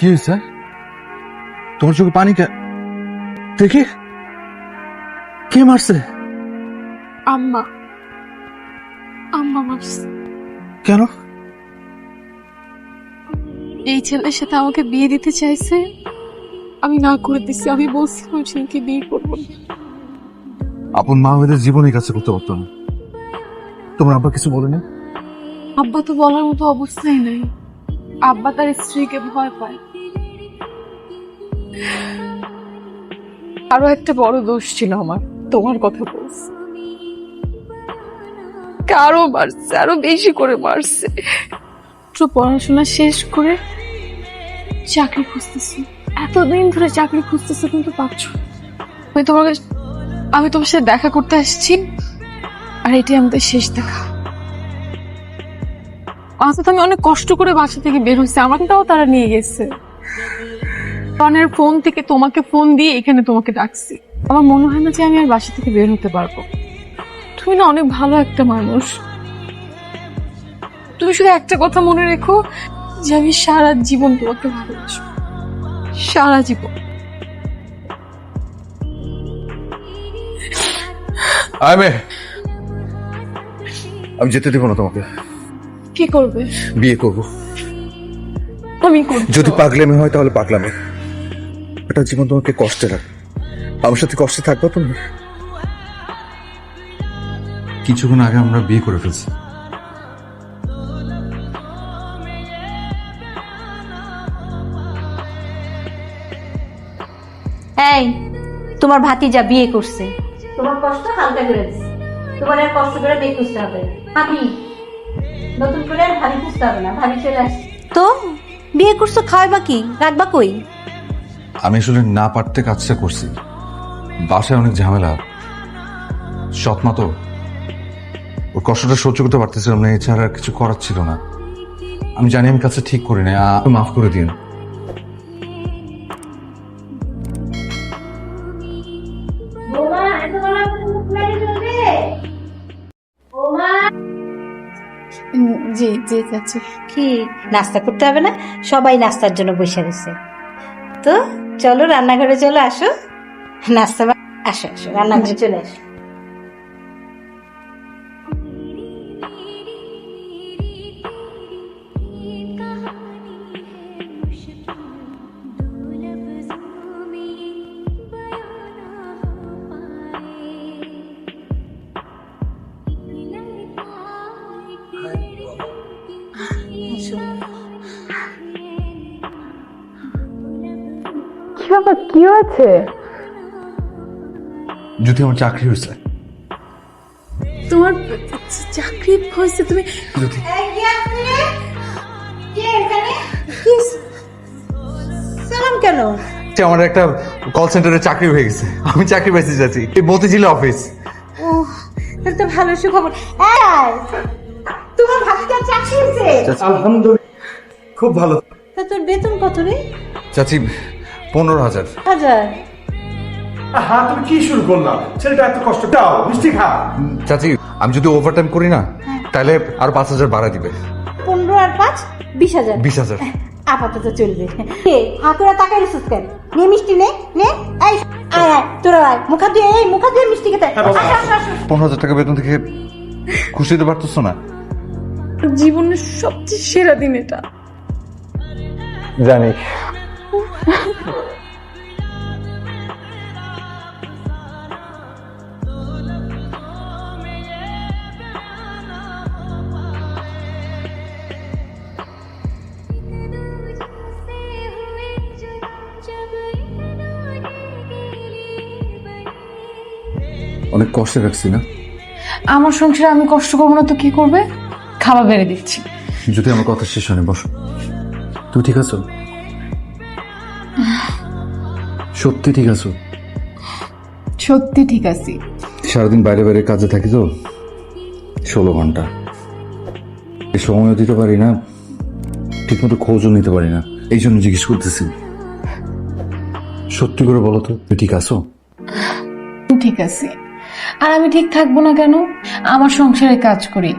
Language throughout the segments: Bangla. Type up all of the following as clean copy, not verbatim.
কি হয়েছে? তোমার চোখে পানি দেখি কে মারছে? আম্মা আম্মা মারছে। কেন? এই ছেলের সাথে আমাকে বিয়ে দিতে চাইছে, আমি না করে দিছি। আমি বলছিলাম সেকে বিয়ে করবো না। আপন মা হয়ে জীবনের কাছে করতে পারতো না। তোমার আব্বা কিছু বলে না? আব্বা তো বলার মতো অবস্থাই নাই। আব্বা তার স্ত্রীকে ভয় পায়। আরো একটা বড় দোষ ছিল আমার, তোমার কথা বলছি। কারো মারছে, আরো বেশি করে মারছে। তো পড়াশোনা শেষ করে চাকরি খুঁজতেছি, এতদিন ধরে চাকরি খুঁজতেছি কিন্তু পাচ্ছ। আমি তোমার সাথে দেখা করতে আসছি, আর এটাই আমাদের শেষ দেখা। আচ্ছা, আমি অনেক কষ্ট করে বাসা থেকে বের হয়েছি, আমাকেও তারা নিয়ে গেছে। ফোনের ফোন থেকে তোমাকে ফোন দিয়ে এখানে তোমাকে ডাকছি। আমার মনে হয় না যে আমি আর বাসা থেকে বের হতে পারবো। তুমি না অনেক ভালো একটা মানুষ। তুমি শুধু একটা কথা মনে রেখো, যে আমি সারা জীবন তোমাকে ভালোবাসবো, সারা জীবন। আমি যেতে দেবো না তোমাকে। কি করবে? বিয়ে করবো। আমি করব। যদি পাগলামি হয় তাহলে পাগলামি। এটা জীবন তোমাকে কষ্টে রাখ। আমার সাথে কষ্টে থাকবো তুমি? কিছুক্ষণ আগে আমরা বিয়ে করে ফেলছি। এই, তোমার ভাতিজা বিয়ে করছে, তোমার কষ্ট হালকা করে দিচ্ছে। তোমার আর কষ্ট করে বিয়ে করতে হবে না। ভাবি নতুন করে আর ভাবি খুঁজতে হবে না, ভাবি চলে আসছে। তো বিয়ে করছো, খাওয়াইবা কি, রাখবা কই? আমি আসলে না পারতে কাজটা করছি। বাসায় অনেক ঝামেলা। সৎমা তো, ওর কষ্টটা সহ্য করতে পারতেছিলাম না, এছাড়া আর কিছু করার ছিল না। আমি জানি আমি কাজটা ঠিক করি না, মাফ করে দিন। জি জি চাচি। কি নাস্তা করতে হবে না? সবাই নাস্তার জন্য বসে গেছে। তো চলো রান্নাঘরে, চলো আসো নাস্তা। আসো আসো রান্নাঘরে চলে আসো। কি বাবা, কি হয়েছে? যদি আমার চাকরি হয়েছে। তোমার চাকরি হয়েছে? তুমি যদি সালাম কেন? আমার একটা কল সেন্টারে চাকরি হয়ে গেছে, আমি চাকরি পেয়েছি চাচি, এই মতিঝিল অফিস। ও তাহলে তো ভালো সুখবর। তোমার ভাতিজার চাকরি হয়েছে? আলহামদুলিল্লাহ, খুব ভালো। তা তোর বেতন কত রে? চাচি 15,000। হাজার? হ্যাঁ, তুমি কি শুরু করলাম? ছেলেটা এত কষ্ট, দাও মিষ্টি খা। চাচি আমি যদি ওভারটাইম করি না তাহলে আরো 5,000 বাড়া দিবে। 15 আর 5 20,000। 20,000 আপাতত চলবে। হাতুরা টাকা রিসুস কেন? নে মিষ্টি নে নে। এই আয় আয় তোরা আয়, মুখা দিয়ে এই মুখা দিয়ে মিষ্টি খেতে। আসো আসো আসো। 15,000 টাকা বেতন থেকে খুশি হতে পারতেছ না? জীবনের সবচেয়ে সেরা দিন এটা। জানি। অনেক কষ্টে রাখছি না? আমার সংসারে আমি কষ্ট করবো না তো কি করবে? খাবার বেড়ে দিচ্ছি। যদি আমার কথা শেষ হয়নি, বসো। তুই ঠিক আছো? সত্যি ঠিক আছো? সত্যি ঠিক আছি। সারাদিন বাইরে বাইরে কাজে থাকি তো, 16 ঘন্টা। এই সময়ও দিতে পারি না, ঠিক মতো খোঁজও নিতে পারি না। এই জন্য জিজ্ঞেস করতেছি, সত্যি করে বলো তো, তুই ঠিক আছো? ঠিক আছে। আর আমি ঠিক থাকবো না কেন? আমার সংসারে কাজ করি,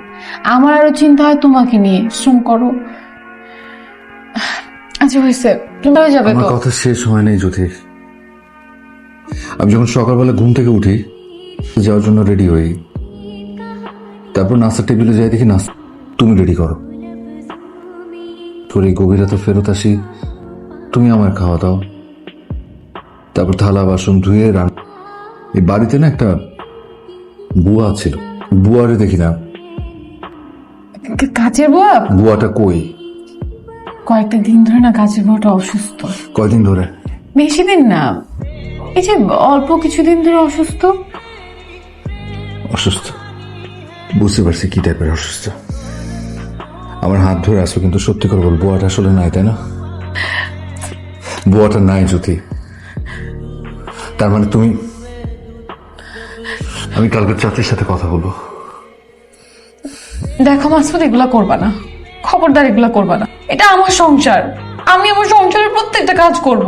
আমার আরো চিন্তা হয় তোমাকে নিয়ে। শ্রম করো। আচ্ছা আচ্ছা হয়েছে, তুমি হয়ে যাবে আমার তো। কথা শেষ হয় নাই জ্যোতি। আমি যখন সকালবেলা ঘুম থেকে উঠি যাওয়ার জন্য রেডি হই, তারপর নাস্তার টেবিলে যাই, দেখি নাস্তা তুমি রেডি করো। তোর এই গভীর রাতে ফেরত আসি, তুমি আমার খাওয়া দাও, তারপর থালা বাসন ধুয়ে এই বাড়িতে না একটা বুয়া ছিল, বুয়ারে দেখি না। কাজের বুয়া? বুয়াটা কই? কয়েকটা দিন ধরে না কাজের বুয়াটা অসুস্থ। কয়দিন ধরে? বেশি দিন না, এই যে অল্প কিছুদিন ধরে অসুস্থ। অসুস্থ? বুঝতে পারছি কি টাইপের অসুস্থ। আমার হাত ধরে আসো, কিন্তু সত্যি করে বল, বুয়াটা আসলে নাই, তাই না? বুয়াটা নাই জ্যোতি, তার মানে তুমি। আমি কালকে চাচির সাথে কথা বলবো। দেখো মাসুদ, এগুলা করবা না, খবরদার এগুলা করবা না। এটা আমার সংসার, আমি আমার সংসারের প্রত্যেকটা কাজ করব।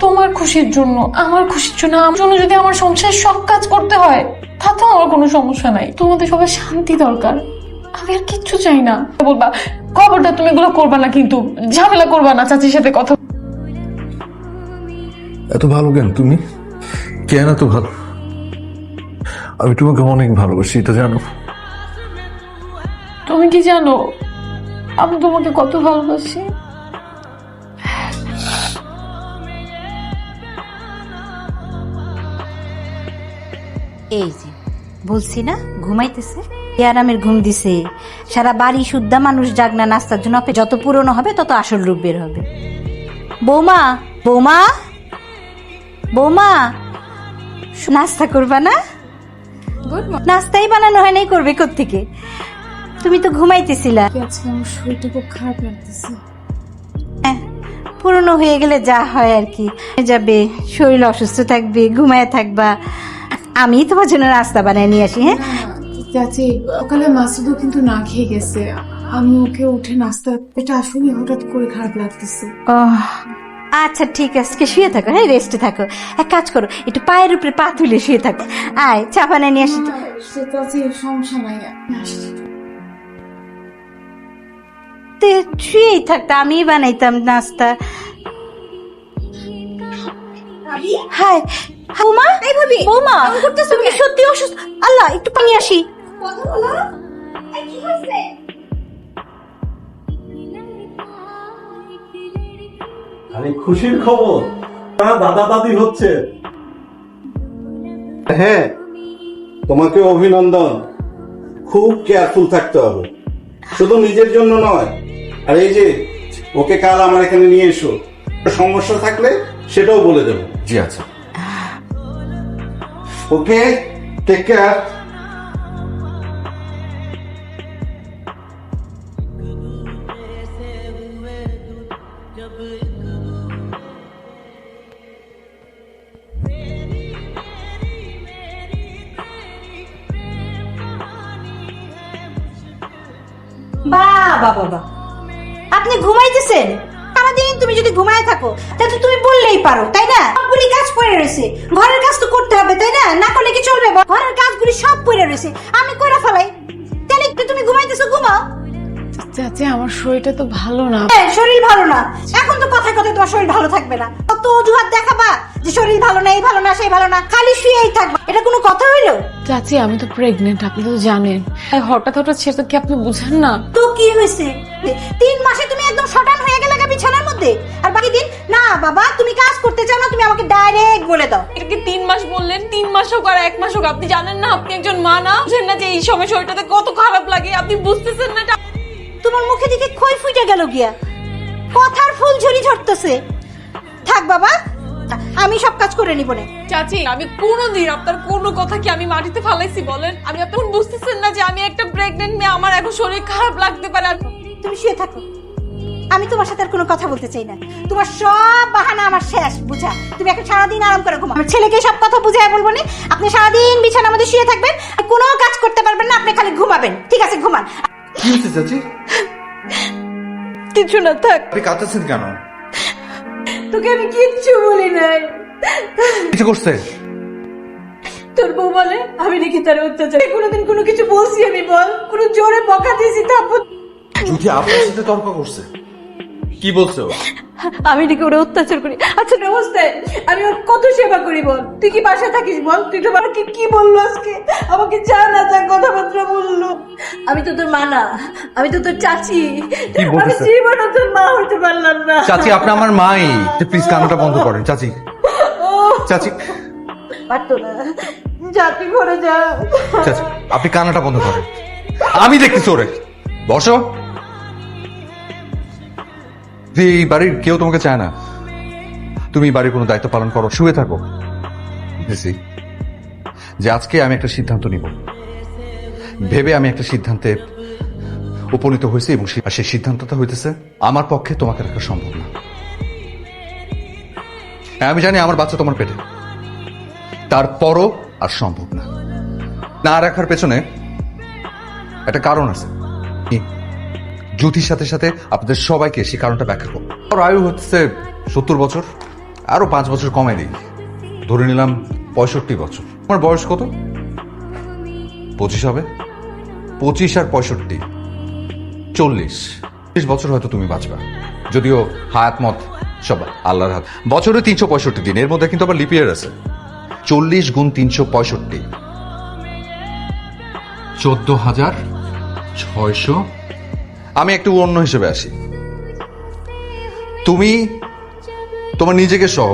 তোমার খুশির জন্য, আমার খুশির জন্য, আমার জন্য যদি আমার সংসারের সব কাজ করতে হয়, তাতে আমার কোনো সমস্যা নাই। তোমাদের সবার শান্তি দরকার, আমি আর কিচ্ছু চাই না। বলবা খবরদার তুমি এগুলো করবা না, কিন্তু ঝামেলা করবা না চাচির সাথে কথা। এত ভালো কেন তুমি? কেন এত ভালো? আমি তোমাকে অনেক ভালোবাসি, এটা জানো? তুমি কি জানো আমি তোমাকে কত ভালোবাসি? এই যে বলছি না ঘুমাইতেছে, কি আরামের ঘুম দিছে। সারা বাড়ি শুদ্ধা মানুষ জাগনা নাস্তার জন্য যত পুরনো হবে তত আসল রূপ বের হবে। বৌমা, বৌমা, বৌমা, নাস্তা করবা না? নাস্তাই বানানো হয় নাই, করবে কোত্থেকে? তুমি তো ঘুমাইতেছিলা। আজকে আমার শরীরটা খুব খারাপ লাগতেছে। পুরনো হয়ে গেলে যা হয় আর কি, যাবে, শরীর অসুস্থ থাকবে, ঘুমায় থাকবা। আমি তোমার জন্য নাস্তা বানায় নিয়ে আসি। হ্যাঁ, চাচি সকালে মাসুদও কিন্তু না খেয়ে গেছে, আমি ওকে উঠে নাস্তা, এটা আসলে হঠাৎ করে খারাপ লাগতেছে। আচ্ছা ঠিক আছে, শুয়ে থাকো, হ্যাঁ রেস্টে থাকো। এক কাজ করো, একটু পায়ের উপরে পা তুলে শুয়ে থাকো। আয় চা বানায় নিয়ে আসি। চাচি সমস্যা নাই, শুয়েই থাকতো, আমি বানাইতাম নাস্তা। হাই বৌমা, এই ভাবি, বৌমা তুমি কি সত্যি অসুস্থ? আল্লাহ, একটু পানি আসি। আরে খুশির খবর, দাদা দাদি হচ্ছে। হ্যাঁ, তোমাকে অভিনন্দন। খুব কেয়ারফুল থাকতে হবে, শুধু নিজের জন্য নয়। আর এই যে ওকে কাল আমার এখানে নিয়ে এসো, সমস্যা থাকলে সেটাও বলে দেবো। জি আচ্ছা। ওকে, টেক কেয়ার। বাবা বাবা, আপনি ঘুমাইতেছেন? সারাদিন তুমি যদি ঘুমায় থাকো তাহলে তো তুমি বললেই পারো, তাই না? সবগুলি কাজ পড়ে রয়েছে, ঘরের কাজ তো করতে হবে, তাই না? না করলে কি চলবে? ঘরের কাজগুলি সব পড়ে রয়েছে, আমি করে ফেলাই। তাহলে একটু তুমি ঘুমাইতেছো, ঘুমাও। চাচি আমার শরীরটা তো ভালো না। শরীর ভালো না, এখন তো কথায় কথায় তোমার শরীর ভালো থাকবে না। কত অজুহাত দেখাবা যে শরীর ভালো না, এই ভালো না, সেই ভালো না, খালি শুয়েই থাকবা। এটা কোনো কথা হইলো? চাচি আমি তো প্রেগনেন্ট, আপনি তো জানেন। হঠাৎ হঠাৎ সেটা কি আপনি বুঝেন না? তো কি হয়েছে? 3 মাসে তুমি একদম শটান হয়ে গেলে বিছানার মধ্যে, আর বাকি দিন না। বাবা তুমি কাজ করতে চাও না, তুমি আমাকে ডাইরেক্ট বলে দাও। এটা কি 3 মাস বললেন? 3 মাস হোক আর 1 মাস হোক, আপনি জানেন না আপনি একজন মা না? বুঝেন না যে এই সময় শরীরটাতে কত খারাপ লাগে? আপনি বুঝতেছেন না? তোমার মুখে দিকে খই ফুটে গেল গিয়া, কথার ফুল ঝুরি ঝরতেছে। থাক বাবা, আমি সব কাজ করে নিব না। চাচি আমি কোনোদিন আপনার কোনো কথা কি আমি মাটিতে ফালাইছি বলেন? আমি এখন বুঝতেছেন না যে আমি একটা প্রেগনেন্ট মেয়ে, আমার এখন শরীর খারাপ লাগতে পারে। তুমি শুয়ে থাকো, আমি তোমার সাথে আর কোনো কথা বলতে চাই না। তোমার সব বাহানা আমার শেষ বুঝা। তুমি এখন সারাদিন আরাম করে ঘুমাও। আমার ছেলেকে সব কথা বুঝায় বলবো না। আপনি সারাদিন বিছানার মধ্যে শুয়ে থাকবেন, কোনো কাজ করতে পারবেন না, আপনি খালি ঘুমাবেন। ঠিক আছে, ঘুমান। কি হচ্ছে চাচি? কিছু না, থাক। আপনি কাঁদতেছেন কেন? তোকে আমি কিচ্ছু বলি নাই। কিছু করছে? তোর বউ বলে আমি নাকি তার অত্যাচার। কোনোদিন কোনো কিছু বলছি আমি? বল, কোনো জোরে বকা দিয়েছি? তারপর যদি আপনার সাথে তর্ক করছে, কি বলছো? আমি নাকি ওরা অত্যাচার করি। আচ্ছা নমস্তে, আমি ওর কত সেবা করি বল। তুই কি বাসায় থাকিস বল? তুই তো আমাকে কি বললো আজকে? আমাকে যা না যা কথাবার্তা বললো। আমি তো তোর মা না, আমি তো তোর চাচি। কি আমি বলতেছে? জীবনে তোর মা হইতে পারলাম না। চাচি আপনি আমার মাই, প্লিজ কান্নাটা বন্ধ করেন চাচি। চাচি পারতো না, যা তুই ঘরে যা। চাচি আপনি কান্নাটা বন্ধ করেন, আমি দেখতেছি ওরে। বসো। এই বাড়ির কেউ তোমাকে চায় না, তুমি বাড়ির কোনো দায়িত্ব পালন করো, শুয়ে থাকো। বুঝেছি যে আজকে আমি একটা সিদ্ধান্ত নিব, ভেবে আমি একটা সিদ্ধান্তে উপনীত হয়েছি, এবং সেই সিদ্ধান্তটা হইতেছে আমার পক্ষে তোমাকে রাখা সম্ভব না। হ্যাঁ, আমি জানি আমার বাচ্চা তোমার পেটে, তারপরও আর সম্ভব না। না রাখার পেছনে একটা কারণ আছে। কি? জ্যোতির সাথে সাথে আপনাদের সবাইকে সেই কারণটা ব্যাখ্যা করবো। আর আয়ু হচ্ছে 70 বছর, আরো 5 বছর কমাই দিই, ধরে নিলাম 65 বছর। আমার বয়স কত? 25 হবে। 25 আর 65 40 বছর হয়তো তুমি বাঁচবা, যদিও হায়াত মত সব আল্লাহর হাত। বছরে 365 দিন, এর মধ্যে কিন্তু আবার লিপ ইয়ার আছে। 40 গুণ 365, 14,600। আমি একটু অন্য হিসেবে আসি। তুমি তোমার নিজেকে সহ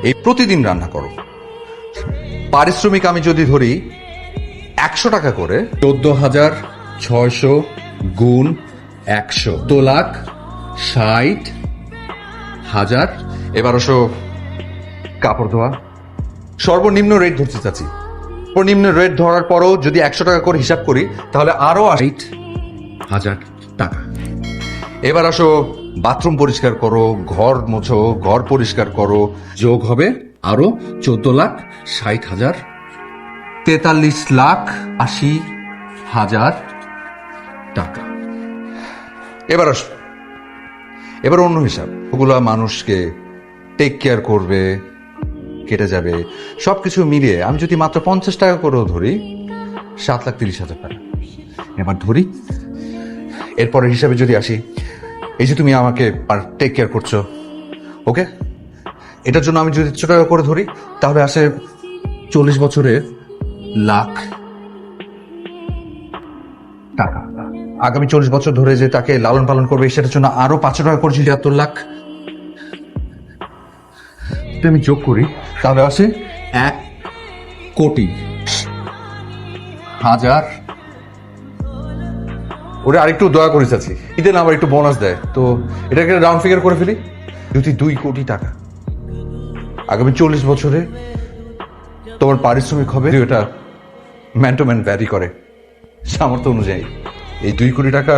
এই প্রতিদিন রান্না করো, পারিশ্রমিক আমি যদি ধরি 100 টাকা করে, 14,600 গুণ 100, 2,60,000। এবার অবশ্য কাপড় ধোয়া, সর্বনিম্ন রেট ধরতে চাচ্ছি। সর্বনিম্ন রেট ধরার পরও যদি 100 টাকা করে হিসাব করি, তাহলে আরো 8,000 টাকা। এবার আসো বাথরুম পরিষ্কার করো, ঘর মোছো, ঘর পরিষ্কার করো, যোগ হবে আরো 14,60,000, 43,80,000 টাকা। এবার আসো, এবার অন্য হিসাব, ওগুলা মানুষকে টেক কেয়ার করবে, কেটে যাবে, সবকিছু মিলিয়ে আমি যদি মাত্র 50 টাকা করেও ধরি, 7,30,000 টাকা। এবার ধরি এরপরের হিসাবে যদি আসি, এই যে তুমি আমাকে টেক কেয়ার করছো, ওকে, এটার জন্য আমি যদি 100 টাকা করে ধরি, তাহলে আসে 40 বছরে লাখ টাকা। আগামী 40 বছর ধরে যে তাকে লালন পালন করবে, সেটার জন্য আরো 500 টাকা করে 73 লাখ। যদি আমি যোগ করি, তাহলে আসে 1,00,00,000। ওরা আরেকটু দয়া করে চাচ্ছি, ঈদে না আবার একটু বোনাস দেয়, তো এটাকে রাউন্ড ফিগার করে ফেলি, যদি 2 কোটি টাকা আগামী 40 বছরে তোমার পারিশ্রমিক হবে। এটা ম্যান টু ম্যান ভ্যারি করে সামর্থ্য অনুযায়ী। এই 2 কোটি টাকা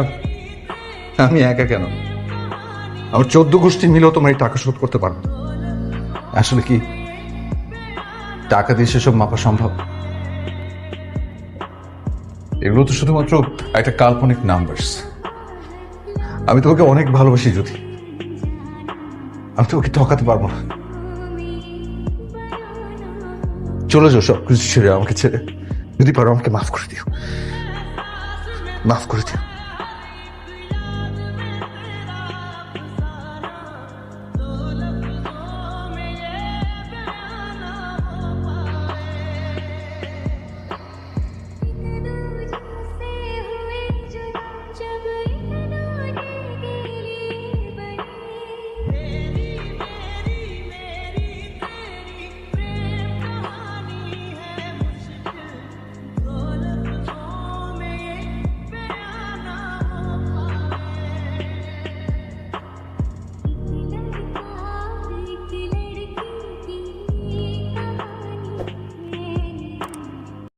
আমি একা কেন, আমার 14 গোষ্ঠী মিলেও তোমার এই টাকা শোধ করতে পারবো না। আসলে কি টাকা দিয়ে সেসব মাপা সম্ভব? এগুলো তো শুধুমাত্র একটা কাল্পনিক নাম্বারস। আমি তোমাকে অনেক ভালোবাসি জ্যোতি, আমি তোমাকে ঠকাতে পারবো না। চলে যাও সব কিছু ছেড়ে, আমাকে ছেড়ে। যদি পারো আমাকে মাফ করে দিও, মাফ করে দিও।